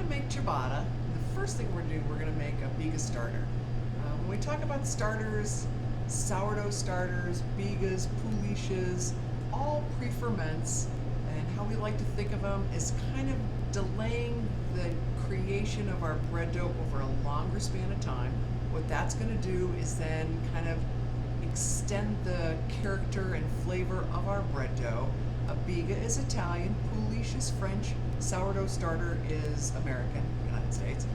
going to make ciabatta. The first thing we're going to do, we're going to make a Biga starter. When we talk about starters, sourdough starters, Bigas, pouliches, all pre-ferments, and how we like to think of them is kind of delaying the creation of our bread dough over a longer span of time. What that's going to do is then kind of extend the character and flavor of our bread dough. A Biga is Italian, pouliche is French, sourdough starter is American, United States.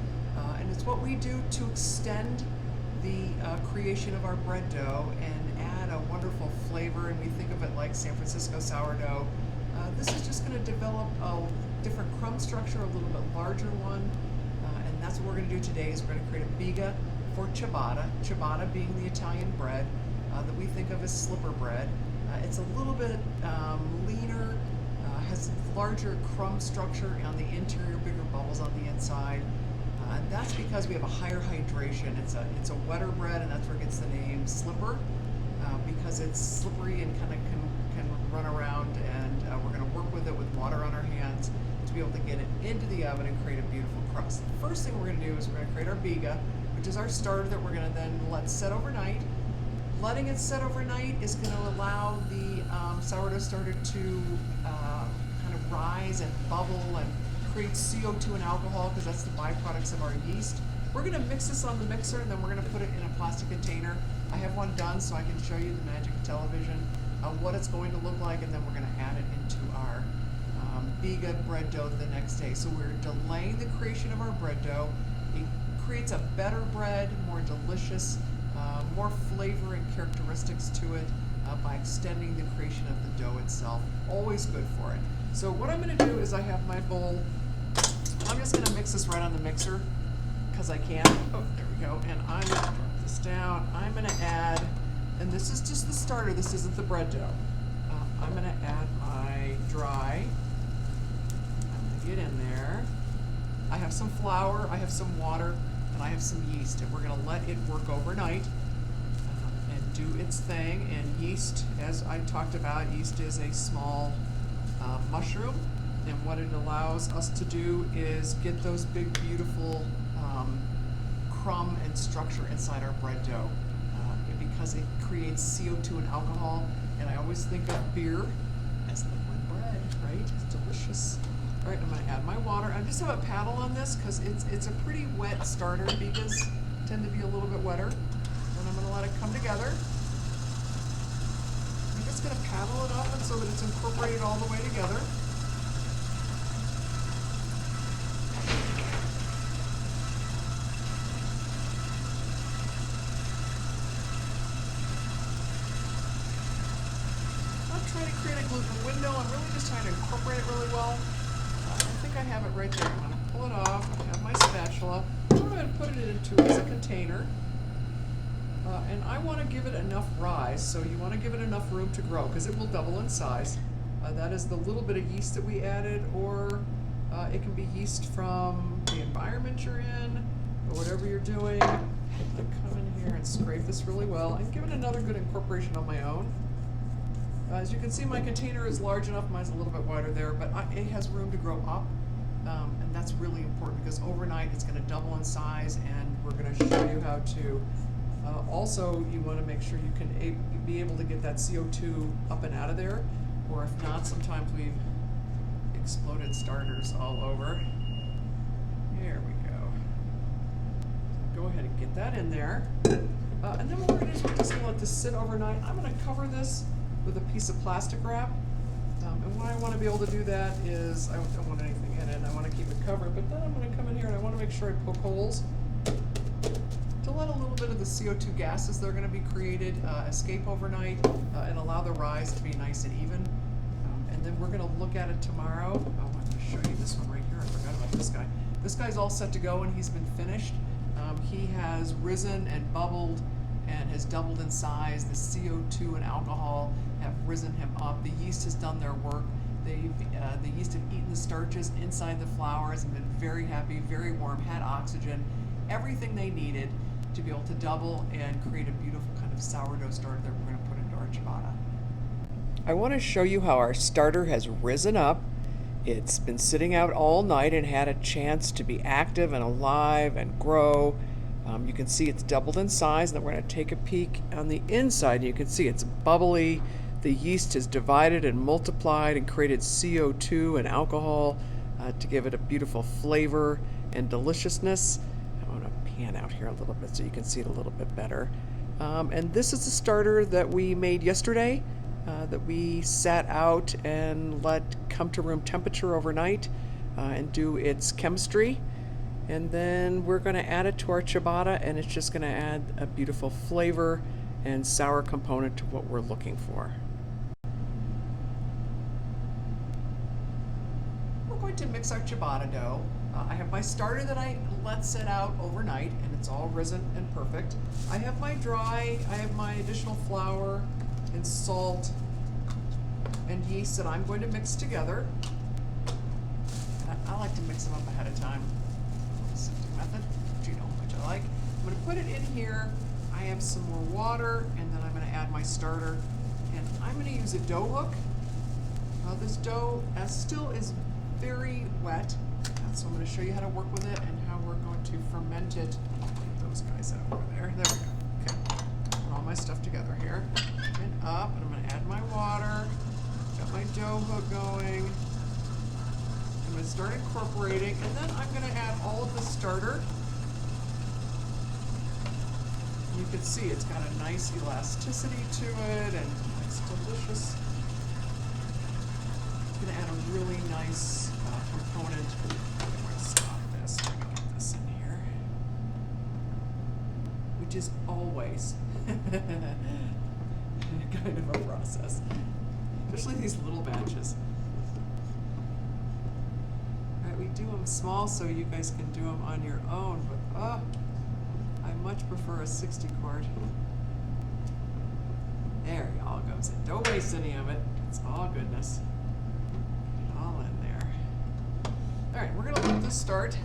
And it's what we do to extend the creation of our bread dough and add a wonderful flavor, and we think of it like San Francisco sourdough. This is just going to develop a different crumb structure, a little bit larger one, and that's what we're going to do today. Is we're going to create a Biga for ciabatta, ciabatta being the Italian bread that we think of as slipper bread. It's a little bit leaner, has larger crumb structure on the interior, bigger bubbles on the inside. And that's because we have a higher hydration. It's a wetter bread, and that's where it gets the name slipper, because it's slippery and kind of can run around, and we're going to work with it with water on our hands to be able to get it into the oven and create a beautiful crust. The first thing we're going to do is we're going to create our Biga, which is our starter that we're going to then let set overnight. Letting it set overnight is going to allow the sourdough starter to kind of rise and bubble and create CO2 and alcohol, because that's the byproducts of our yeast. We're going to mix this on the mixer, and then we're going to put it in a plastic container. I have one done so I can show you the magic of television, what it's going to look like, and then we're going to add it into our Biga bread dough the next day. So we're delaying the creation of our bread dough. It creates a better bread, more delicious, more flavor and characteristics to it by extending the creation of the dough itself. Always good for it. So what I'm going to do is I have my bowl. I'm just going to mix this right on the mixer because I can. Oh, there we go. And I'm going to drop this down. I'm going to add, and this is just the starter. This isn't the bread dough. I'm going to add my dry. I'm going to get in there. I have some flour, I have some water, and I have some yeast, and we're going to let it work overnight and do its thing. And yeast, as I talked about, yeast is a small mushroom, and what it allows us to do is get those big, beautiful crumb and structure inside our bread dough, because it creates CO2 and alcohol. And I always think of beer as liquid bread, right? It's delicious. All right, I'm going to add my water. I just have a paddle on this because it's a pretty wet starter. Bigas tend to be a little bit wetter. And I'm going to let it come together. I'm just going to paddle it up and so that it's incorporated all the way together. I'm not trying to create a gluten window. I'm really just trying to incorporate it really well. I think I have it right there. I'm going to pull it off. I have my spatula. I'm going to put it into as a container. And I want to give it enough rise, so you want to give it enough room to grow because it will double in size. That is the little bit of yeast that we added, or it can be yeast from the environment you're in, or whatever you're doing. I'm going to come in here and scrape this really well and give it another good incorporation on my own. As you can see, my container is large enough. Mine's a little bit wider there, but it has room to grow up, and that's really important because overnight it's going to double in size, and we're going to show you how to. Also, you want to make sure you can be able to get that CO2 up and out of there, or if not, sometimes we've exploded starters all over. There we go. Go ahead and get that in there. And then what we're going to do is we're just going to let this sit overnight. I'm going to cover this with a piece of plastic wrap. And why I want to be able to do that is I don't want anything in it. I want to keep it covered, but then I'm going to come in here and I want to make sure I poke holes to let a little bit of the CO2 gases that are going to be created escape overnight and allow the rise to be nice and even. And then we're going to look at it tomorrow. Oh, I'm going to show you this one right here. I forgot about this guy. This guy's all set to go and he's been finished. He has risen and bubbled and has doubled in size. The CO2 and alcohol have risen him up. The yeast has done their work. The yeast have eaten the starches inside the flours and been very happy, very warm, had oxygen, everything they needed to be able to double and create a beautiful kind of sourdough starter that we're going to put into our ciabatta. I want to show you how our starter has risen up. It's been sitting out all night and had a chance to be active and alive and grow. You can see it's doubled in size, and then we're going to take a peek on the inside. You can see it's bubbly. The yeast has divided and multiplied and created CO2 and alcohol to give it a beautiful flavor and deliciousness. I'm going to pan out here a little bit so you can see it a little bit better. And this is the starter that we made yesterday. That we sat out and let come to room temperature overnight and do its chemistry. And then we're going to add it to our ciabatta, and it's just going to add a beautiful flavor and sour component to what we're looking for. We're going to mix our ciabatta dough. I have my starter that I let sit out overnight, and it's all risen and perfect. I have my additional flour and salt and yeast that I'm going to mix together. I like to mix them up ahead of time. Simple method, but you know how much I like. I'm going to put it in here. I have some more water, and then I'm going to add my starter. And I'm going to use a dough hook. This dough still is very wet, so I'm going to show you how to work with it and how we're going to ferment it. Get those guys out over there. There we go. Okay. Put all my stuff together here. And up, and I'm going to add my water. Got my dough hook going. I'm going to start incorporating, and then I'm going to add all of the starter. You can see it's got a nice elasticity to it and nice delicious. It's going to add a really nice component. I'm going to stop this. I'm going to get this in here, which is always kind of a process, especially these little batches. All right, we do them small so you guys can do them on your own, but I much prefer a 60 quart. There it all goes in. Don't waste any of it. It's all goodness. Get it all in there. All right, we're gonna let this start.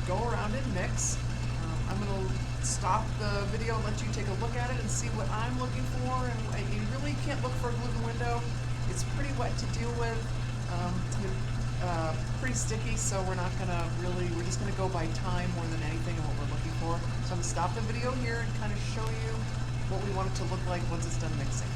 Go around and mix. I'm gonna stop the video and let you take a look at it and see what I'm looking for. And you really can't look for a gluten window. It's pretty wet to deal with. Pretty sticky, so we're just gonna go by time more than anything and what we're looking for. So I'm gonna stop the video here and kind of show you what we want it to look like once it's done mixing.